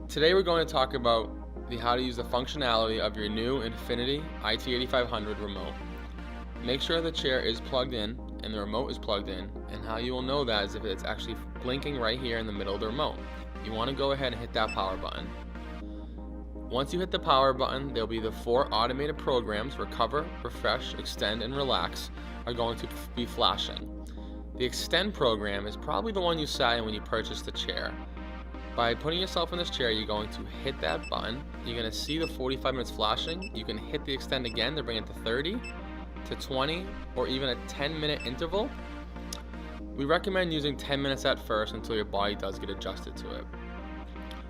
Today we're going to talk about how to use the functionality of your new Infinity IT-8500 remote. Make sure the chair is plugged in and the remote is plugged in, and how you will know that is if it's actually blinking right here in the middle of the remote. You want to go ahead and hit that power button. Once you hit the power button, there'll be the 4 automated programs: Recover, Refresh, Extend, and Relax are going to be flashing. The Extend program is probably the one you sat in when you purchased the chair. By putting yourself in this chair, you're going to hit that button. You're going to see the 45 minutes flashing. You can hit the Extend again to bring it to 30, to 20, or even a 10-minute interval. We recommend using 10 minutes at first until your body does get adjusted to it.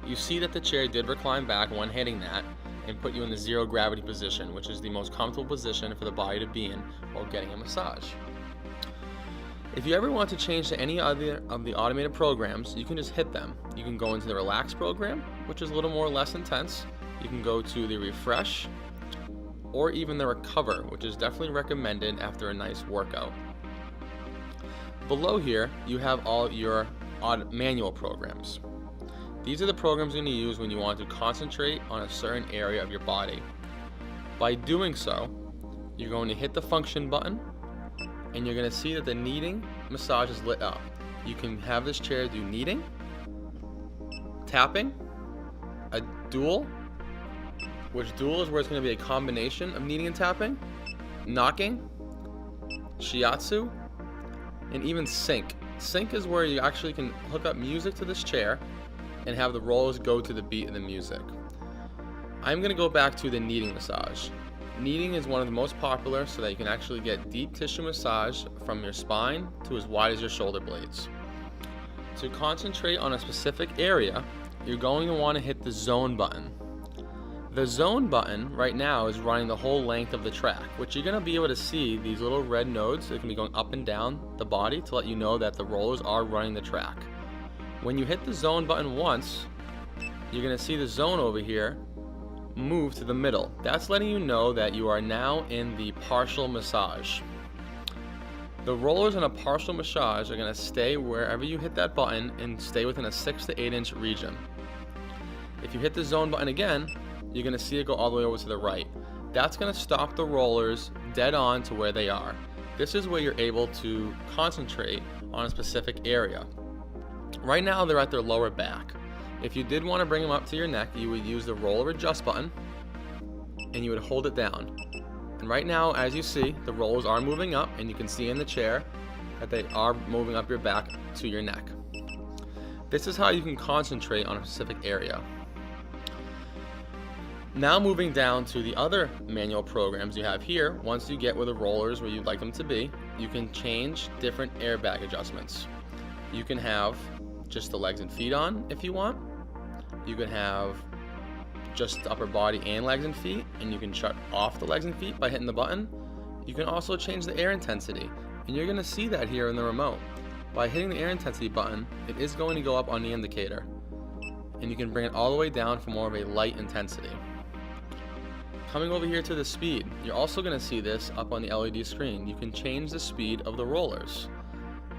You see that the chair did recline back when hitting that and put you in the zero gravity position, which is the most comfortable position for the body to be in while getting a massage. If you ever want to change to any other of the automated programs, you can just hit them. You can go into the Relax program, which is a little more or less intense. You can go to the Refresh, or even the Recover, which is definitely recommended after a nice workout. Below here, you have all your manual programs. These are the programs you're going to use when you want to concentrate on a certain area of your body. By doing so, you're going to hit the function button, and you're going to see that the kneading massage is lit up. You can have this chair do kneading, tapping, a dual, which dual is where it's going to be a combination of kneading and tapping, knocking, shiatsu, and even sync. Sync is where you actually can hook up music to this chair and have the rollers go to the beat of the music. I'm going to go back to the kneading massage. Kneading is one of the most popular, so that you can actually get deep tissue massage from your spine to as wide as your shoulder blades. To concentrate on a specific area, you're going to want to hit the zone button. The zone button right now is running the whole length of the track, which you're going to be able to see these little red nodes that can be going up and down the body to let you know that the rollers are running the track. When you hit the zone button once, you're going to see the zone over here move to the middle. That's letting you know that you are now in the partial massage. The rollers in a partial massage are going to stay wherever you hit that button and stay within a 6 to 8 inch region. If you hit the zone button again, you're going to see it go all the way over to the right. That's going to stop the rollers dead on to where they are. This is where you're able to concentrate on a specific area. Right now they're at their lower back. If you did want to bring them up to your neck, you would use the roller adjust button and you would hold it down. And right now, as you see, the rollers are moving up, and you can see in the chair that they are moving up your back to your neck. This is how you can concentrate on a specific area. Now moving down to the other manual programs you have here, once you get where the rollers where you'd like them to be, you can change different airbag adjustments. You can have just the legs and feet on if you want. You can have just the upper body and legs and feet, and you can shut off the legs and feet by hitting the button. You can also change the air intensity, and you're going to see that here in the remote. By hitting the air intensity button, it is going to go up on the indicator, and you can bring it all the way down for more of a light intensity. Coming over here to the speed, you're also going to see this up on the LED screen. You can change the speed of the rollers.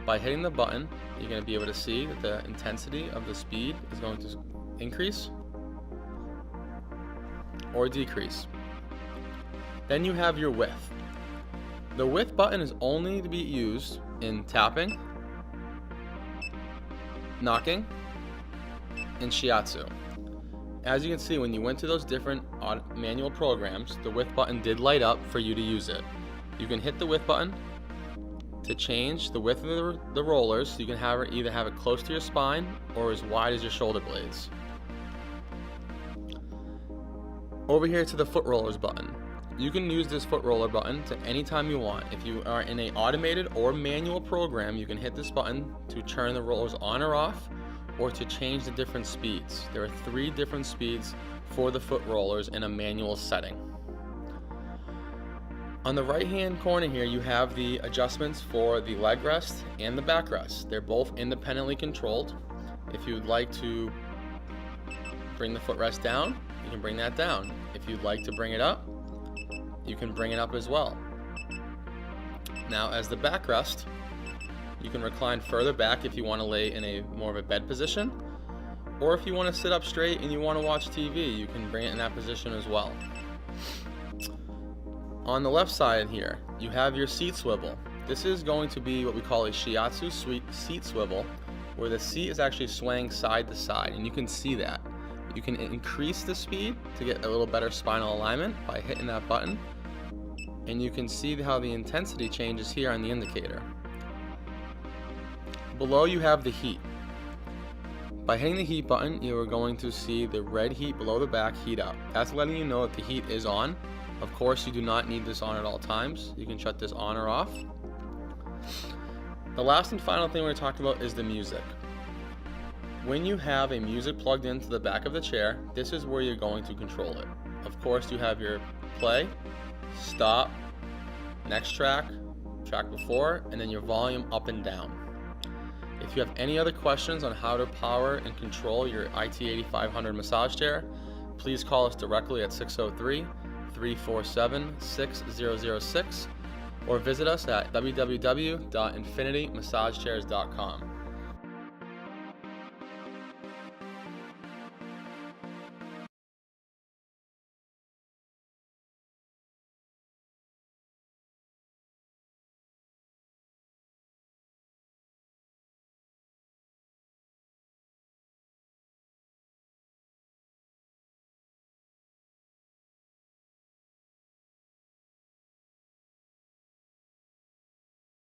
By hitting the button, you're going to be able to see that the intensity of the speed is going to increase or decrease. Then you have your width. The width button is only to be used in tapping, knocking, and shiatsu. As you can see, when you went to those different manual programs, the width button did light up for you to use it. You can hit the width button to change the width of the rollers, so you can either have it close to your spine or as wide as your shoulder blades. Over here to the foot rollers button. You can use this foot roller button to any time you want. If you are in an automated or manual program, you can hit this button to turn the rollers on or off, or to change the different speeds. There are 3 different speeds for the foot rollers in a manual setting. On the right hand corner here, you have the adjustments for the leg rest and the back rest. They're both independently controlled. If you'd like to bring the footrest down, you can bring that down. If you'd like to bring it up, you can bring it up as well. Now, as the backrest, you can recline further back if you want to lay in a more of a bed position, or if you want to sit up straight and you want to watch TV, you can bring it in that position as well. On the left side here, you have your seat swivel. This is going to be what we call a shiatsu seat swivel, where the seat is actually swaying side to side, and you can see that. You can increase the speed to get a little better spinal alignment by hitting that button, and you can see how the intensity changes here on the indicator. Below you have the heat. By hitting the heat button, you are going to see the red heat below the back heat up. That's letting you know that the heat is on. Of course, you do not need this on at all times. You can shut this on or off. The last and final thing we're going to talk about is the music. When you have a music plugged into the back of the chair, this is where you're going to control it. Of course, you have your play, stop, next track, track before, and then your volume up and down. If you have any other questions on how to power and control your IT-8500 massage chair, please call us directly at 603-347-6006 or visit us at www.infinitymassagechairs.com.